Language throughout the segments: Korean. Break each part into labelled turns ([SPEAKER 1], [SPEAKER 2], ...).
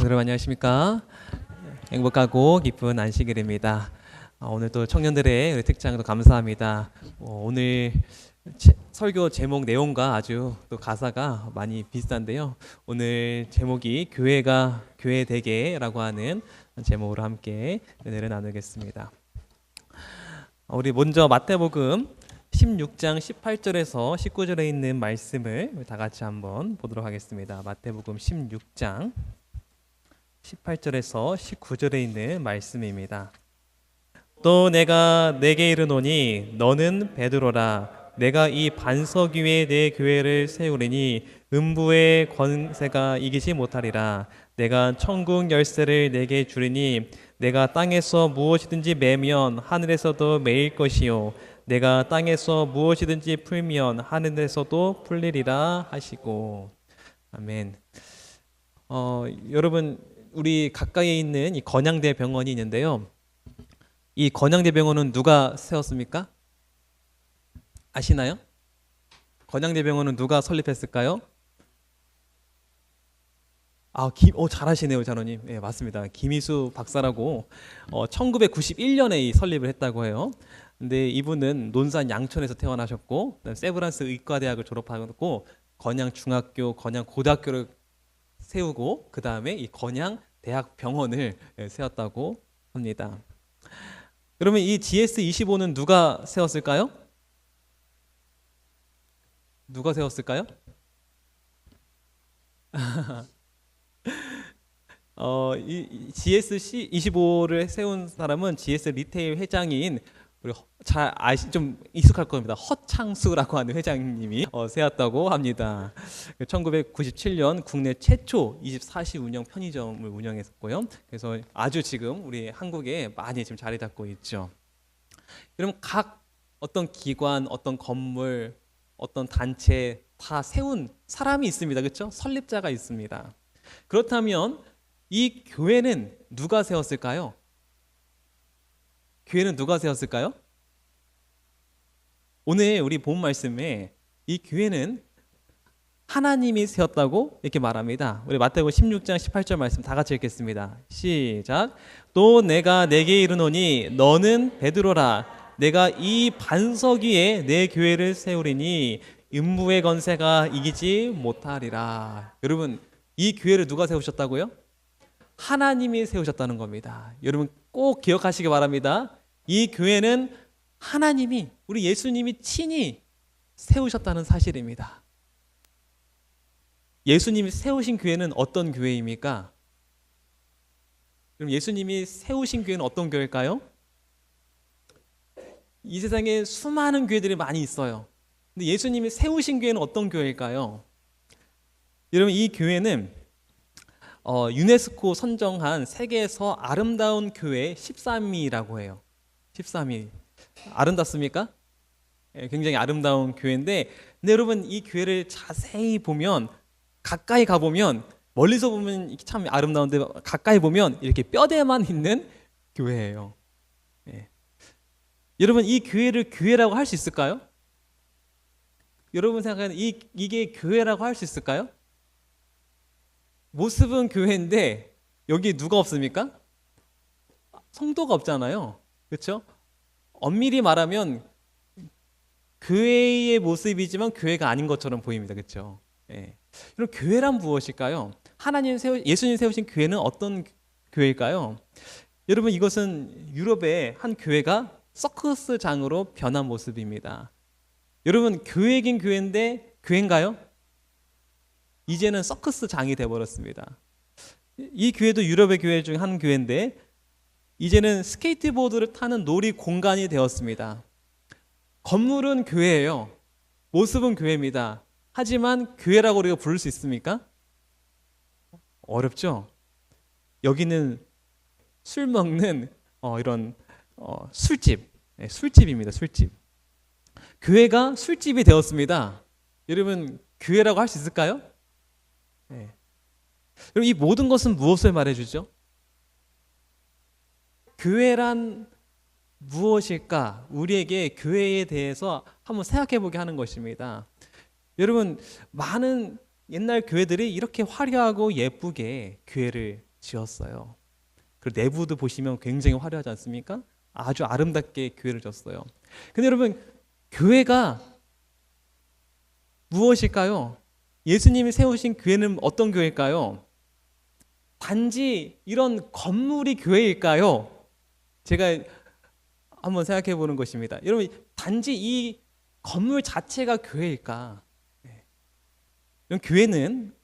[SPEAKER 1] 여러분 안녕하십니까? 행복하고 기쁜 안식일입니다. 오늘 또 청년들의 특장도 감사합니다. 오늘 설교 제목 내용과 아주 또 가사가 많이 비슷한데요. 오늘 제목이 교회가 교회 되게라고 하는 제목으로 함께 은혜를 나누겠습니다. 우리 먼저 마태복음 16장 18절에서 19절에 있는 말씀을 다 같이 한번 보도록 하겠습니다. 마태복음 16장 18절에서 19절에 있는 말씀입니다. 또 내가 내게 이르노니 너는 베드로라. 내가 이 반석 위에 내 교회를 세우리니 음부의 권세가 이기지 못하리라. 내가 천국 열쇠를 내게 주리니 내가 땅에서 무엇이든지 매면 하늘에서도 매일 것이요 내가 땅에서 무엇이든지 풀면 하늘에서도 풀리리라 하시고. 아멘. 여러분, 우리 가까이에 있는 이 건양대 병원이 있는데요. 이 건양대 병원은 누가 세웠습니까? 아시나요? 건양대 병원은 누가 설립했을까요? 잘하시네요, 장로님. 네, 맞습니다. 김희수 박사라고 1991년에 설립을 했다고 해요. 근데 이분은 논산 양천에서 태어나셨고 세브란스 의과대학을 졸업하고 건양 중학교, 건양 고등학교를 세우고 그 다음에 이 건양 대학병원을 세웠다고 합니다. 그러면 이 GS25는 누가 세웠을까요? 누가 세웠을까요? 이 GS25를 세운 사람은 GS 리테일 회장인 우리 좀 익숙할 겁니다. 허창수라고 하는 회장님이 세웠다고 합니다. 1997년 국내 최초 24시 운영 편의점을 운영했었고요. 그래서 아주 지금 우리 한국에 많이 지금 자리 잡고 있죠. 그럼 각 어떤 기관, 어떤 건물, 어떤 단체 다 세운 사람이 있습니다. 그렇죠? 설립자가 있습니다. 그렇다면 이 교회는 누가 세웠을까요? 교회는 누가 세웠을까요? 오늘 우리 본 말씀에 이 교회는 하나님이 세웠다고 이렇게 말합니다. 우리 마태복음 16장 18절 말씀 다 같이 읽겠습니다. 시작. 또 내가 내게 이르노니 너는 베드로라. 내가 이 반석 위에 내 교회를 세우리니 음부의 권세가 이기지 못하리라. 여러분, 이 교회를 누가 세우셨다고요? 하나님이 세우셨다는 겁니다. 여러분 꼭 기억하시기 바랍니다. 이 교회는 하나님이, 우리 예수님이 친히 세우셨다는 사실입니다. 예수님이 세우신 교회는 어떤 교회입니까? 그럼 예수님이 세우신 교회는 어떤 교회일까요? 이 세상에 수많은 교회들이 많이 있어요. 근데 예수님이 세우신 교회는 어떤 교회일까요? 여러분, 이 교회는 유네스코 선정한 세계에서 아름다운 교회 13위라고 해요. 13위. 아름답습니까? 굉장히 아름다운 교회인데, 근데 여러분 이 교회를 자세히 보면, 가까이 가보면, 멀리서 보면 참 아름다운데 가까이 보면 이렇게 뼈대만 있는 교회예요. 네. 여러분 이 교회를 교회라고 할 수 있을까요? 여러분 생각하는 이게 교회라고 할 수 있을까요? 모습은 교회인데 여기 누가 없습니까? 성도가 없잖아요. 그렇죠? 엄밀히 말하면 교회의 모습이지만 교회가 아닌 것처럼 보입니다. 그렇죠? 예. 그럼 교회란 무엇일까요? 예수님 세우신 교회는 어떤 교회일까요? 여러분, 이것은 유럽의 한 교회가 서커스장으로 변한 모습입니다. 여러분, 교회긴 교회인데 교회인가요? 이제는 서커스장이 되어버렸습니다. 이 교회도 유럽의 교회 중 한 교회인데 이제는 스케이트보드를 타는 놀이 공간이 되었습니다. 건물은 교회예요. 모습은 교회입니다. 하지만 교회라고 우리가 부를 수 있습니까? 어렵죠? 여기는 술 먹는 이런 술집, 술집입니다. 술집. 교회가 술집이 되었습니다. 여러분, 교회라고 할 수 있을까요? 네. 그럼 이 모든 것은 무엇을 말해주죠? 교회란 무엇일까? 우리에게 교회에 대해서 한번 생각해 보게 하는 것입니다. 여러분, 많은 옛날 교회들이 이렇게 화려하고 예쁘게 교회를 지었어요. 그리고 내부도 보시면 굉장히 화려하지 않습니까? 아주 아름답게 교회를 졌어요. 근데 여러분, 교회가 무엇일까요? 예수님이 세우신 교회는 어떤 교회일까요? 단지 이런 건물이 교회일까요? 제가 한번 생각해 보는 것입니다. 여러분, 단지 이 건물 자체가 교회일까? 이런 교회는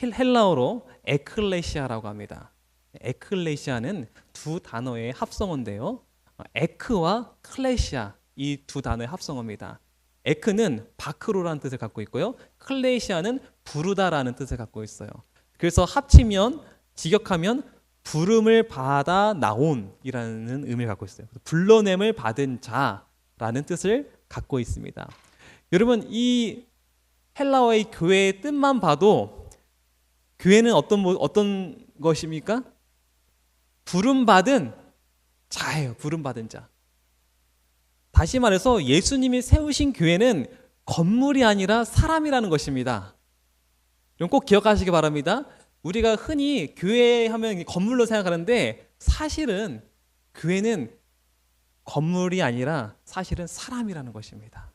[SPEAKER 1] 헬라어로 에클레시아라고 합니다. 에클레시아는 두 단어의 합성어인데요. 에크와 클레시아, 이 두 단어의 합성어입니다. 에크는 바크로라는 뜻을 갖고 있고요. 클레시아는 부르다라는 뜻을 갖고 있어요. 그래서 합치면, 직역하면 부름을 받아 나온이라는 의미를 갖고 있어요. 불러냄을 받은 자라는 뜻을 갖고 있습니다. 여러분, 이 헬라어의 교회의 뜻만 봐도 교회는 어떤 것입니까? 부름받은 자예요. 부름받은 자. 다시 말해서 예수님이 세우신 교회는 건물이 아니라 사람이라는 것입니다. 이건 꼭 기억하시기 바랍니다. 우리가 흔히 교회 하면 건물로 생각하는데 사실은 교회는 건물이 아니라 사실은 사람이라는 것입니다.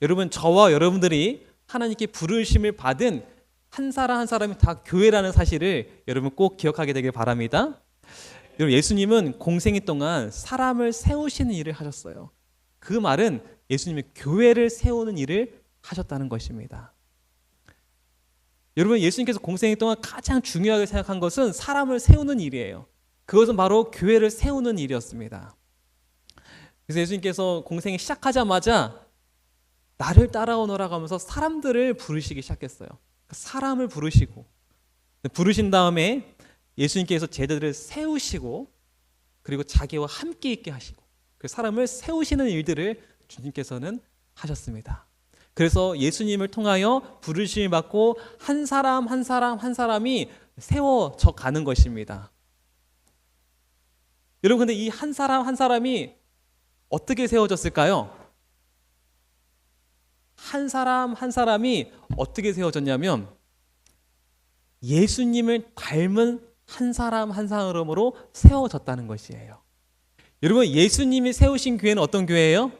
[SPEAKER 1] 여러분, 저와 여러분들이 하나님께 부르심을 받은 한 사람 한 사람이 다 교회라는 사실을 여러분 꼭 기억하게 되길 바랍니다. 여러분, 예수님은 공생애 동안 사람을 세우시는 일을 하셨어요. 그 말은 예수님이 교회를 세우는 일을 하셨다는 것입니다. 여러분, 예수님께서 공생애 동안 가장 중요하게 생각한 것은 사람을 세우는 일이에요. 그것은 바로 교회를 세우는 일이었습니다. 그래서 예수님께서 공생애 시작하자마자 나를 따라오너라고 하면서 사람들을 부르시기 시작했어요. 사람을 부르신 다음에 예수님께서 제자들을 세우시고 그리고 자기와 함께 있게 하시고 그 사람을 세우시는 일들을 주님께서는 하셨습니다. 그래서 예수님을 통하여 부르심을 받고 한 사람 한 사람이 세워져 가는 것입니다. 여러분, 근데 이 한 사람 한 사람이 어떻게 세워졌을까요? 한 사람 한 사람이 어떻게 세워졌냐면 예수님을 닮은 한 사람 한 사람으로 세워졌다는 것이에요. 여러분, 예수님이 세우신 교회는 어떤 교회예요?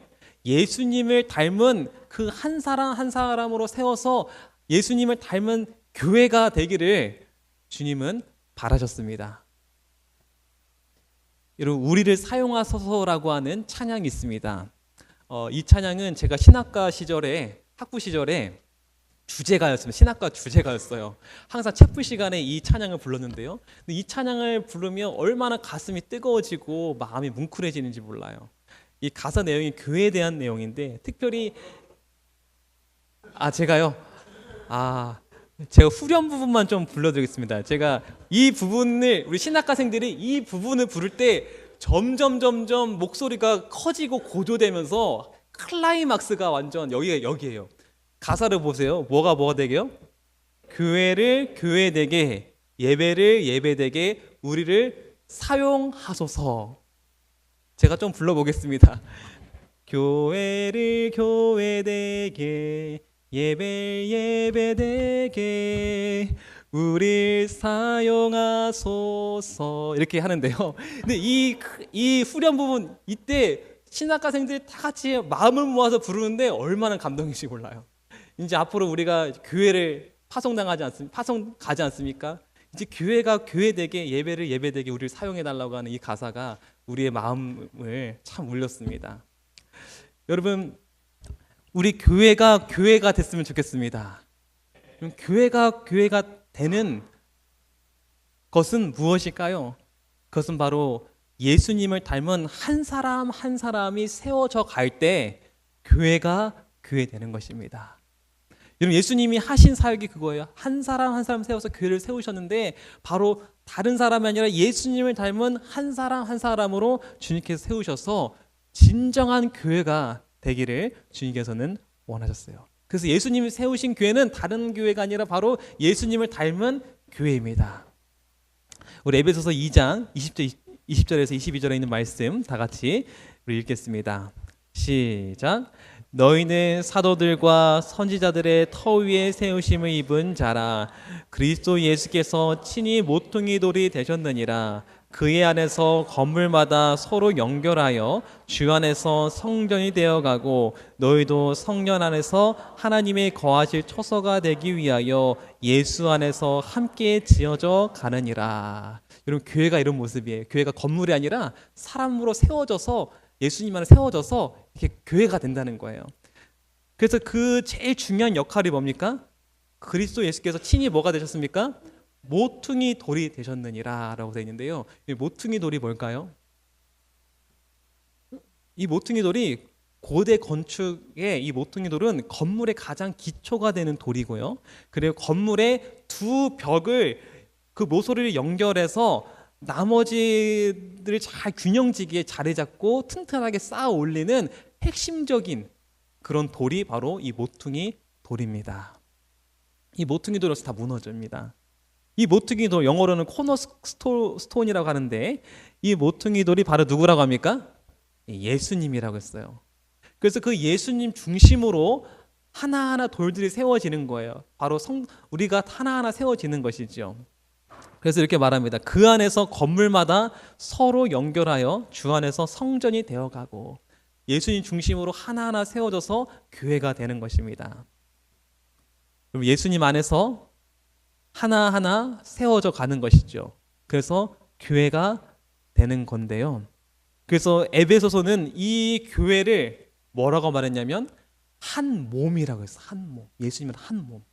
[SPEAKER 1] 예수님을 닮은 그 한 사람 한 사람으로 세워서 예수님을 닮은 교회가 되기를 주님은 바라셨습니다. 여러분, 우리를 사용하소서라고 하는 찬양이 있습니다. 이 찬양은 제가 신학과 시절에, 학부 시절에 주제가였습니다. 신학과 주제가였어요. 항상 체프 시간에 이 찬양을 불렀는데요. 근데 이 찬양을 부르면 얼마나 가슴이 뜨거워지고 마음이 뭉클해지는지 몰라요. 이 가사 내용이 교회에 대한 내용인데 특별히 제가 후렴 부분만 좀 불러드리겠습니다. 제가 이 부분을 우리 신학과생들이 이 부분을 부를 때 점점 목소리가 커지고 고조되면서 클라이막스가 완전 여기에요. 가사를 보세요. 뭐가 되게요? 교회를 교회되게, 예배를 예배되게 우리를 사용하소서. 제가 좀 불러보겠습니다. 교회를 교회되게, 예배 예배되게 우리를 사용하소서, 이렇게 하는데요. 근데 이 후렴 부분, 이때 신학과생들이 다 같이 마음을 모아서 부르는데 얼마나 감동인지 몰라요. 이제 앞으로 우리가 교회를 파송가지 않습니까? 이제 교회가 교회되게, 예배를 예배되게 우리를 사용해달라고 하는 이 가사가 우리의 마음을 참 울렸습니다. 여러분, 우리 교회가 됐으면 좋겠습니다. 교회가 되는 것은 무엇일까요? 그것은 바로 예수님을 닮은 한 사람 한 사람이 세워져 갈 때 교회가 교회 되는 것입니다. 여러분, 예수님이 하신 사역이 그거예요. 한 사람 한 사람 세워서 교회를 세우셨는데 바로 다른 사람이 아니라 예수님을 닮은 한 사람 한 사람으로 주님께서 세우셔서 진정한 교회가 되기를 주님께서는 원하셨어요. 그래서 예수님이 세우신 교회는 다른 교회가 아니라 바로 예수님을 닮은 교회입니다. 우리 에베소서 2장 20절에서 22절에 있는 말씀 다 같이 우리 읽겠습니다. 시작. 너희는 사도들과 선지자들의 터 위에 세우심을 입은 자라. 그리스도 예수께서 친히 모퉁이 돌이 되셨느니라. 그의 안에서 건물마다 서로 연결하여 주 안에서 성전이 되어가고 너희도 성전 안에서 하나님의 거하실 처소가 되기 위하여 예수 안에서 함께 지어져 가느니라. 여러분, 교회가 이런 모습이에요. 교회가 건물이 아니라 사람으로 세워져서, 예수님 안에 세워져서 이렇게 교회가 된다는 거예요. 그래서 그 제일 중요한 역할이 뭡니까? 그리스도 예수께서 친히 뭐가 되셨습니까? 모퉁이 돌이 되셨느니라 라고 되어 있는데요. 이 모퉁이 돌이 뭘까요? 이 모퉁이 돌이 고대 건축의 이 모퉁이 돌은 건물의 가장 기초가 되는 돌이고요. 그리고 건물의 두 벽을, 그 모서리를 연결해서 나머지들을 잘 균형지게 자리 잡고 튼튼하게 쌓아 올리는 핵심적인 그런 돌이 바로 이 모퉁이 돌입니다. 이 모퉁이 돌에서 다 무너집니다. 이 모퉁이 돌, 영어로는 코너 스톤이라고 하는데, 이 모퉁이 돌이 바로 누구라고 합니까? 예수님이라고 했어요. 그래서 그 예수님 중심으로 하나하나 돌들이 세워지는 거예요. 바로 우리가 하나하나 세워지는 것이죠. 그래서 이렇게 말합니다. 그 안에서 건물마다 서로 연결하여 주 안에서 성전이 되어가고, 예수님 중심으로 하나하나 세워져서 교회가 되는 것입니다. 그럼 예수님 안에서 하나하나 세워져 가는 것이죠. 그래서 교회가 되는 건데요. 그래서 에베소서는 이 교회를 뭐라고 말했냐면 한 몸이라고 했어요. 한 몸. 예수님은 한 몸.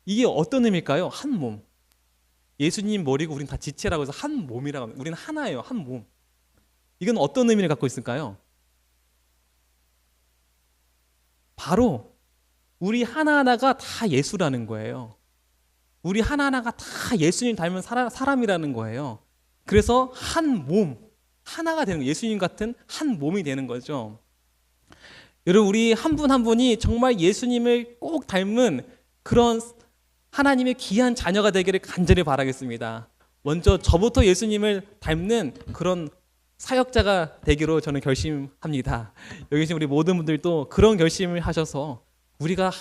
[SPEAKER 1] 이게 어떤 의미일까요? 한 몸. 예수님 머리고 우린 다 지체라고 해서 한 몸이라고 합니다. 우리는 하나예요. 한 몸. 이건 어떤 의미를 갖고 있을까요? 바로 우리 하나하나가 다 예수라는 거예요. 우리 하나하나가 다 예수님 닮은 사람이라는 거예요. 그래서 한 몸, 하나가 되는 거예요. 예수님 같은 한 몸이 되는 거죠. 여러분, 우리 한 분 한 분이 정말 예수님을 꼭 닮은 그런 하나님의 귀한 자녀가 되기를 간절히 바라겠습니다. 먼저 저부터 예수님을 닮는 그런 사역자가 되기로 저는 결심합니다. 여기 계신 우리 모든 분들도 그런 결심을 하셔서 우리가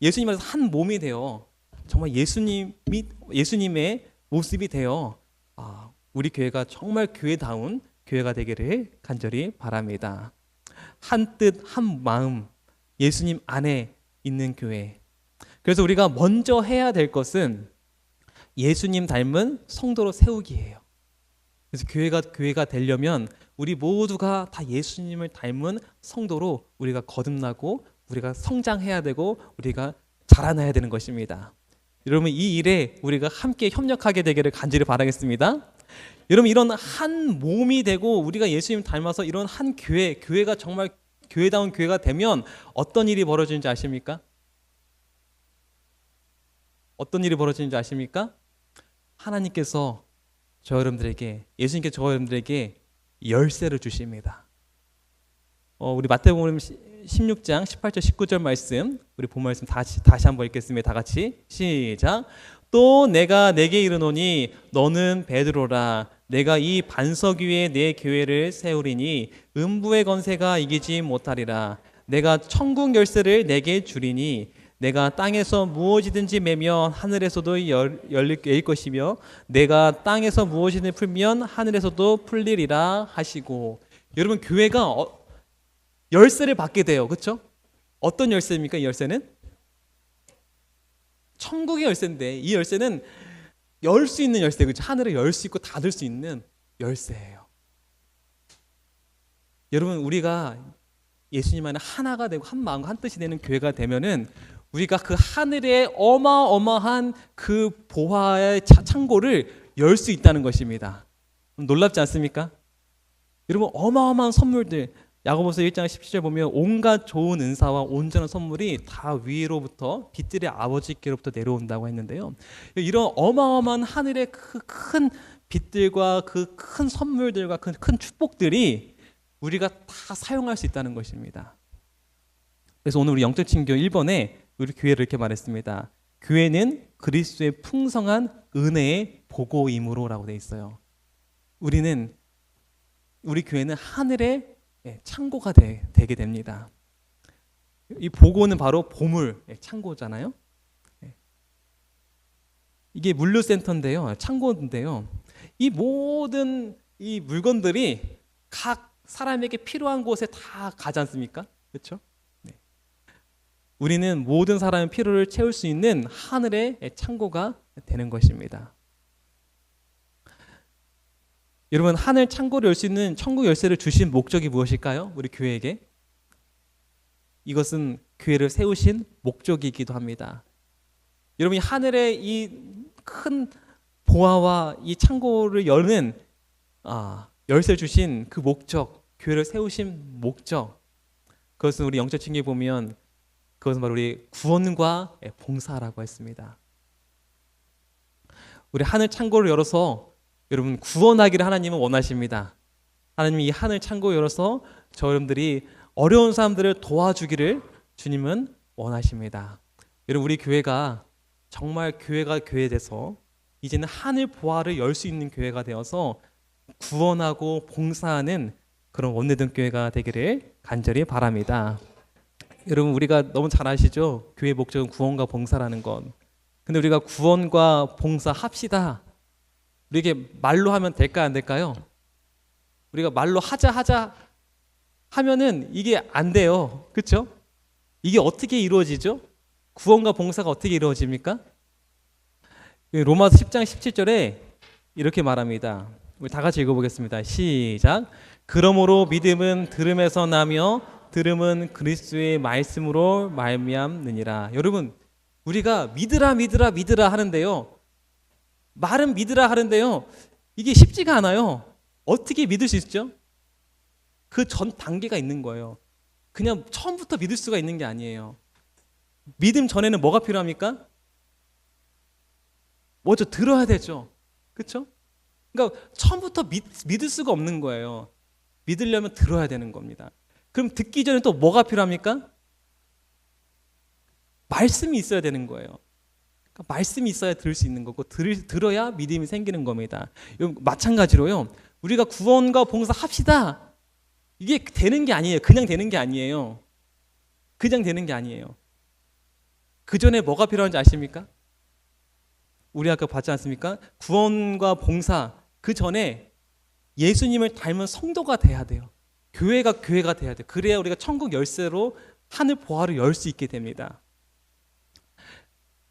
[SPEAKER 1] 예수님 안에서 한 몸이 되어 정말 예수님의 모습이 되어 우리 교회가 정말 교회다운 교회가 되기를 간절히 바랍니다. 한 뜻, 한 마음, 예수님 안에 있는 교회. 그래서 우리가 먼저 해야 될 것은 예수님 닮은 성도로 세우기예요. 그래서 교회가 되려면 우리 모두가 다 예수님을 닮은 성도로 우리가 거듭나고 우리가 성장해야 되고 우리가 자라나야 되는 것입니다. 여러분, 이 일에 우리가 함께 협력하게 되기를 간절히 바라겠습니다. 여러분, 이런 한 몸이 되고 우리가 예수님 닮아서 이런 한 교회가 정말 교회다운 교회가 되면 어떤 일이 벌어지는지 아십니까? 어떤 일이 벌어지는지 아십니까? 하나님께서 예수님께서 저 여러분들에게 열쇠를 주십니다. 우리 마태복음 16장 18절 19절 말씀, 우리 본 말씀 다시 한번 읽겠습니다. 다 같이 시작. 또 내가 내게 이르노니 너는 베드로라. 내가 이 반석 위에 내 교회를 세우리니 음부의 건세가 이기지 못하리라. 내가 천국 열쇠를 내게 주리니 내가 땅에서 무엇이든지 매면 하늘에서도 열릴 것이며 내가 땅에서 무엇이든지 풀면 하늘에서도 풀리리라 하시고. 여러분, 교회가 열쇠를 받게 돼요. 그렇죠? 어떤 열쇠입니까? 이 열쇠는 천국의 열쇠인데, 이 열쇠는 열 수 있는 열쇠, 그렇죠? 하늘을 열 수 있고 닫을 수 있는 열쇠예요. 여러분, 우리가 예수님 안에 하나가 되고 한 마음과 한 뜻이 되는 교회가 되면은 우리가 그 하늘의 어마어마한 그 보화의 창고를 열 수 있다는 것입니다. 놀랍지 않습니까? 여러분, 어마어마한 선물들, 야고보서 1장 17절 보면 온갖 좋은 은사와 온전한 선물이 다 위로부터 빛들의 아버지께로부터 내려온다고 했는데요. 이런 어마어마한 하늘의 그 큰 빛들과 그 큰 선물들과 그 큰 축복들이 우리가 다 사용할 수 있다는 것입니다. 그래서 오늘 우리 영적 친교 1번에 우리 교회를 이렇게 말했습니다. 교회는 그리스도의 풍성한 은혜의 보고임으로라고 되어 있어요. 우리 교회는 하늘의 창고가 되게 됩니다. 이 보고는 바로 보물 창고잖아요. 이게 물류센터인데요, 창고인데요. 이 모든 이 물건들이 각 사람에게 필요한 곳에 다 가지 않습니까? 그렇죠? 우리는 모든 사람의 필요를 채울 수 있는 하늘의 창고가 되는 것입니다. 여러분, 하늘 창고를 열 수 있는 천국 열쇠를 주신 목적이 무엇일까요? 우리 교회에게 이것은 교회를 세우신 목적이기도 합니다. 여러분이 하늘의 이 큰 보화와 이 창고를 여는 열쇠를 주신 그 목적, 교회를 세우신 목적, 그것은 우리 영적 책에 보면 그것은 바로 우리 구원과 봉사라고 했습니다. 우리 하늘 창고를 열어서 여러분 구원하기를 하나님은 원하십니다. 하나님이 이 하늘 창고 열어서 저 여러분들이 어려운 사람들을 도와주기를 주님은 원하십니다. 여러분, 우리 교회가 정말 교회가 교회돼서 이제는 하늘 보화를 열 수 있는 교회가 되어서 구원하고 봉사하는 그런 원내된 교회가 되기를 간절히 바랍니다. 여러분, 우리가 너무 잘 아시죠? 교회의 목적은 구원과 봉사라는 것. 근데 우리가 구원과 봉사 합시다, 우리에게 말로 하면 될까요, 안 될까요? 우리가 말로 하자 하면은 이게 안 돼요. 그렇죠? 이게 어떻게 이루어지죠? 구원과 봉사가 어떻게 이루어집니까? 로마서 10장 17절에 이렇게 말합니다. 우리 다 같이 읽어보겠습니다. 시작. 그러므로 믿음은 들음에서 나며 들음은 그리스도의 말씀으로 말미암느니라. 여러분, 우리가 믿으라 하는데요, 말은 믿으라 하는데요, 이게 쉽지가 않아요. 어떻게 믿을 수 있죠? 그 전 단계가 있는 거예요. 그냥 처음부터 믿을 수가 있는 게 아니에요. 믿음 전에는 뭐가 필요합니까? 먼저 들어야 되죠. 그렇죠? 그러니까 처음부터 믿을 수가 없는 거예요. 믿으려면 들어야 되는 겁니다. 그럼 듣기 전에 또 뭐가 필요합니까? 말씀이 있어야 되는 거예요. 그러니까 말씀이 있어야 들을 수 있는 거고, 들어야 믿음이 생기는 겁니다. 마찬가지로요, 우리가 구원과 봉사 합시다, 이게 되는 게 아니에요. 그냥 되는 게 아니에요. 그냥 되는 게 아니에요. 그 전에 뭐가 필요한지 아십니까? 우리 아까 봤지 않습니까? 구원과 봉사, 그 전에 예수님을 닮은 성도가 돼야 돼요. 교회가 돼야 돼요. 그래야 우리가 천국 열쇠로 하늘 보화를 열 수 있게 됩니다.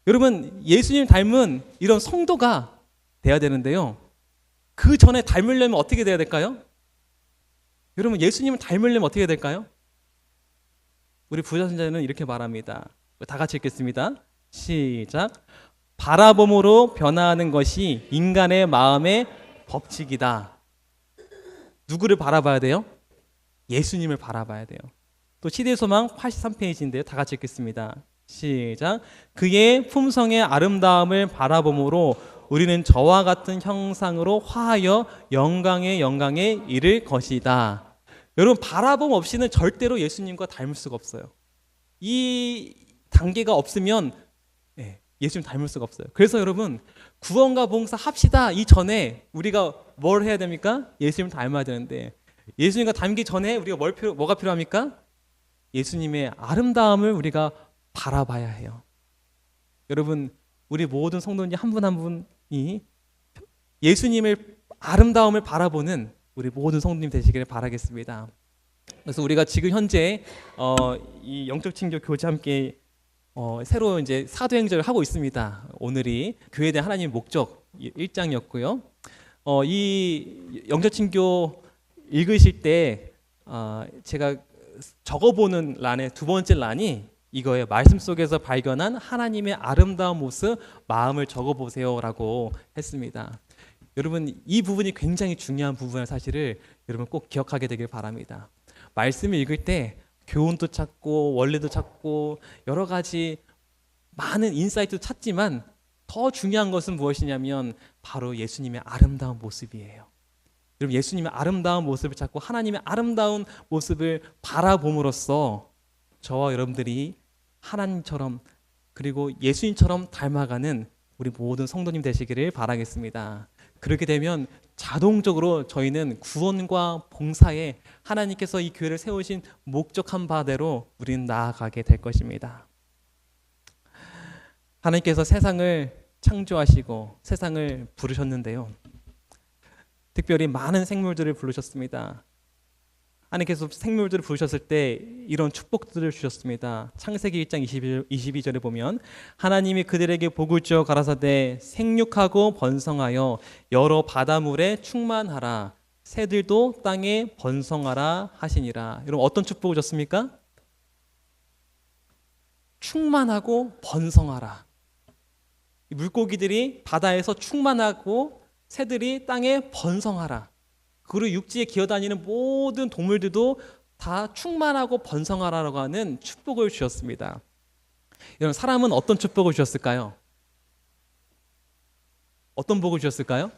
[SPEAKER 1] 여러분, 예수님 닮은 이런 성도가 돼야 되는데요, 그 전에 닮으려면 어떻게 돼야 될까요? 여러분, 예수님을 닮으려면 어떻게 해야 될까요? 우리 부자선자는 이렇게 말합니다. 다 같이 읽겠습니다. 시작. 바라봄으로 변화하는 것이 인간의 마음의 법칙이다. 누구를 바라봐야 돼요? 예수님을 바라봐야 돼요. 또 시대의 소망 83페이지인데요. 다 같이 읽겠습니다. 시작. 그의 품성의 아름다움을 바라봄으로 우리는 저와 같은 형상으로 화하여 영광에 이를 것이다. 여러분, 바라봄 없이는 절대로 예수님과 닮을 수가 없어요. 이 단계가 없으면 예수님 닮을 수가 없어요. 그래서 여러분, 구원과 봉사 합시다 이전에 우리가 뭘 해야 됩니까? 예수님 닮아야 되는데, 예수님과 닮기 전에 우리가 뭐가 필요합니까? 예수님의 아름다움을 우리가 바라봐야 해요. 여러분, 우리 모든 성도님 한 분 한 분이 예수님의 아름다움을 바라보는 우리 모든 성도님 되시기를 바라겠습니다. 그래서 우리가 지금 현재 이 영적 친교 교제 함께 새로 이제 사도행전을 하고 있습니다. 오늘이 교회에 대한 하나님의 목적 1장이었고요. 이 영적 친교 읽으실 때 제가 적어보는 란의 두 번째 란이 이거예요. 말씀 속에서 발견한 하나님의 아름다운 모습, 마음을 적어보세요라고 했습니다. 여러분, 이 부분이 굉장히 중요한 부분을 사실을 여러분 꼭 기억하게 되길 바랍니다. 말씀을 읽을 때 교훈도 찾고 원리도 찾고 여러 가지 많은 인사이트도 찾지만 더 중요한 것은 무엇이냐면 바로 예수님의 아름다운 모습이에요. 여러분, 예수님의 아름다운 모습을 찾고 하나님의 아름다운 모습을 바라봄으로써 저와 여러분들이 하나님처럼 그리고 예수님처럼 닮아가는 우리 모든 성도님 되시기를 바라겠습니다. 그렇게 되면 자동적으로 저희는 구원과 봉사에 하나님께서 이 교회를 세우신 목적한 바대로 우리는 나아가게 될 것입니다. 하나님께서 세상을 창조하시고 세상을 부르셨는데요. 특별히 많은 생물들을 부르셨습니다. 하나님께서 생물들을 부르셨을 때 이런 축복들을 주셨습니다. 창세기 1장 22절에 보면 하나님이 그들에게 복을 주어 가라사대 생육하고 번성하여 여러 바다물에 충만하라 새들도 땅에 번성하라 하시니라. 여러분 어떤 축복을 줬습니까? 충만하고 번성하라. 물고기들이 바다에서 충만하고 새들이 땅에 번성하라. 그리고 육지에 기어다니는 모든 동물들도 다 충만하고 번성하라고 하는 축복을 주셨습니다. 여러분 사람은 어떤 축복을 주셨을까요? 어떤 복을 주셨을까요?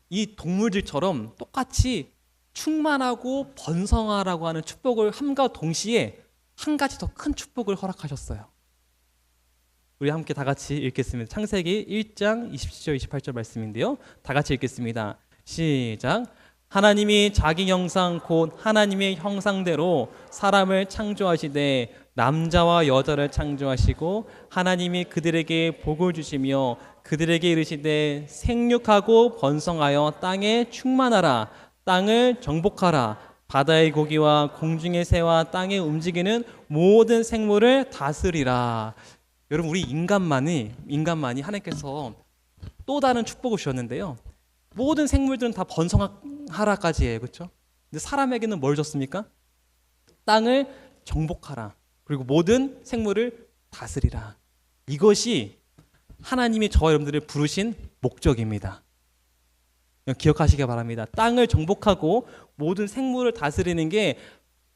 [SPEAKER 1] 이 동물들처럼 똑같이 충만하고 번성하라고 하는 축복을 함과 동시에 한 가지 더 큰 축복을 허락하셨어요. 우리 함께 다 같이 읽겠습니다. 창세기 1장 27절 28절 말씀인데요. 다 같이 읽겠습니다. 시작. 하나님이 자기 형상 곧 하나님의 형상대로 사람을 창조하시되 남자와 여자를 창조하시고 하나님이 그들에게 복을 주시며 그들에게 이르시되 생육하고 번성하여 땅에 충만하라 땅을 정복하라 바다의 고기와 공중의 새와 땅에 움직이는 모든 생물을 다스리라. 여러분 우리 인간만이 하나님께서 또 다른 축복을 주셨는데요. 모든 생물들은 다 번성하라까지 해요. 그렇죠? 근데 사람에게는 뭘 줬습니까? 땅을 정복하라. 그리고 모든 생물을 다스리라. 이것이 하나님이 저와 여러분들을 부르신 목적입니다. 기억하시기 바랍니다. 땅을 정복하고 모든 생물을 다스리는 게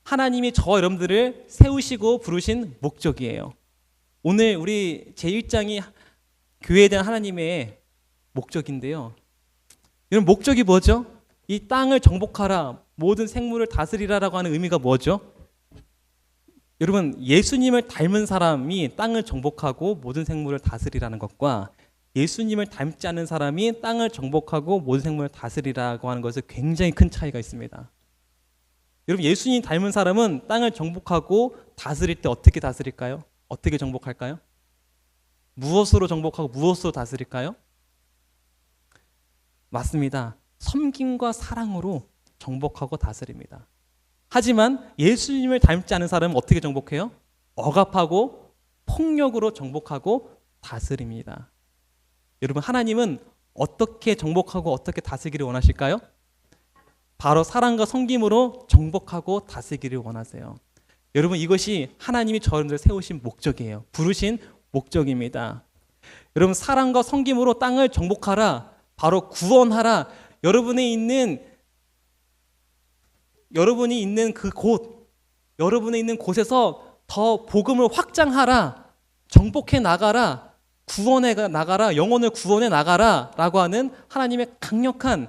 [SPEAKER 1] 하나님이 저와 여러분들을 세우시고 부르신 목적이에요. 오늘 우리 제1장이 교회에 대한 하나님의 목적인데요. 이런 목적이 뭐죠? 이 땅을 정복하라, 모든 생물을 다스리라라고 하는 의미가 뭐죠? 여러분 예수님을 닮은 사람이 땅을 정복하고 모든 생물을 다스리라는 것과 예수님을 닮지 않은 사람이 땅을 정복하고 모든 생물을 다스리라고 하는 것에 굉장히 큰 차이가 있습니다. 여러분 예수님 닮은 사람은 땅을 정복하고 다스릴 때 어떻게 다스릴까요? 어떻게 정복할까요? 무엇으로 정복하고 무엇으로 다스릴까요? 맞습니다. 섬김과 사랑으로 정복하고 다스립니다. 하지만 예수님을 닮지 않은 사람은 어떻게 정복해요? 억압하고 폭력으로 정복하고 다스립니다. 여러분 하나님은 어떻게 정복하고 어떻게 다스리기를 원하실까요? 바로 사랑과 섬김으로 정복하고 다스리기를 원하세요. 여러분 이것이 하나님이 저희를 세우신 목적이에요. 부르신 목적입니다. 여러분 사랑과 섬김으로 땅을 정복하라. 바로 구원하라. 여러분이 있는 곳에서 더 복음을 확장하라. 정복해 나가라. 구원해 나가라. 영혼을 구원해 나가라 라고 하는 하나님의 강력한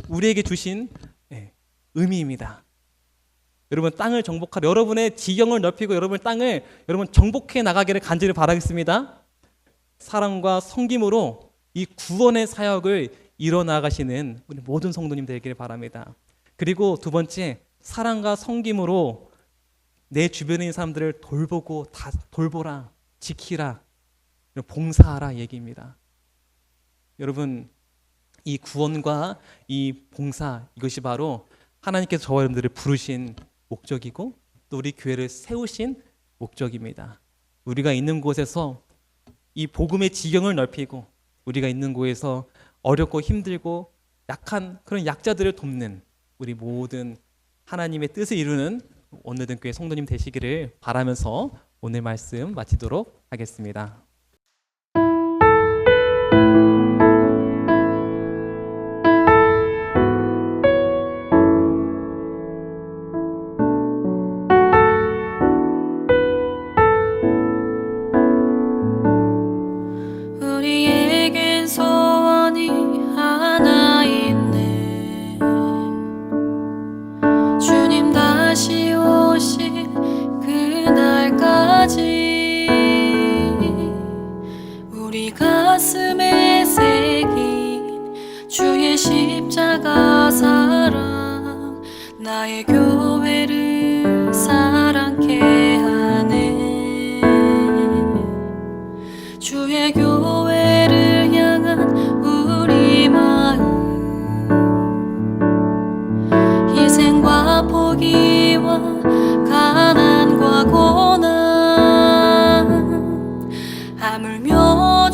[SPEAKER 1] 우리에게 주신 의미입니다. 여러분 땅을 정복하라. 여러분의 지경을 넓히고 여러분 땅을 정복해 나가기를 간절히 바라겠습니다. 사랑과 섬김으로 이 구원의 사역을 이뤄나가시는 우리 모든 성도님 되기를 바랍니다. 그리고 두 번째, 사랑과 섬김으로 내 주변에 있는 사람들을 돌보라, 지키라, 봉사하라 얘기입니다. 여러분 이 구원과 이 봉사 이것이 바로 하나님께서 저와 여러분들을 부르신 목적이고 또 우리 교회를 세우신 목적입니다. 우리가 있는 곳에서 이 복음의 지경을 넓히고 우리가 있는 곳에서 어렵고 힘들고 약한 그런 약자들을 돕는 우리 모든 하나님의 뜻을 이루는 원내든 교회 성도님 되시기를 바라면서 오늘 말씀 마치도록 하겠습니다.
[SPEAKER 2] 우리에겐 소원이 하나 있네. 주님 다시 오실 그날까지 우리 가슴에 새 나가 사랑 나의 교회를 사랑케 하네 주의 교회를 향한 우리 마음 희생과 포기와 가난과 고난 하물며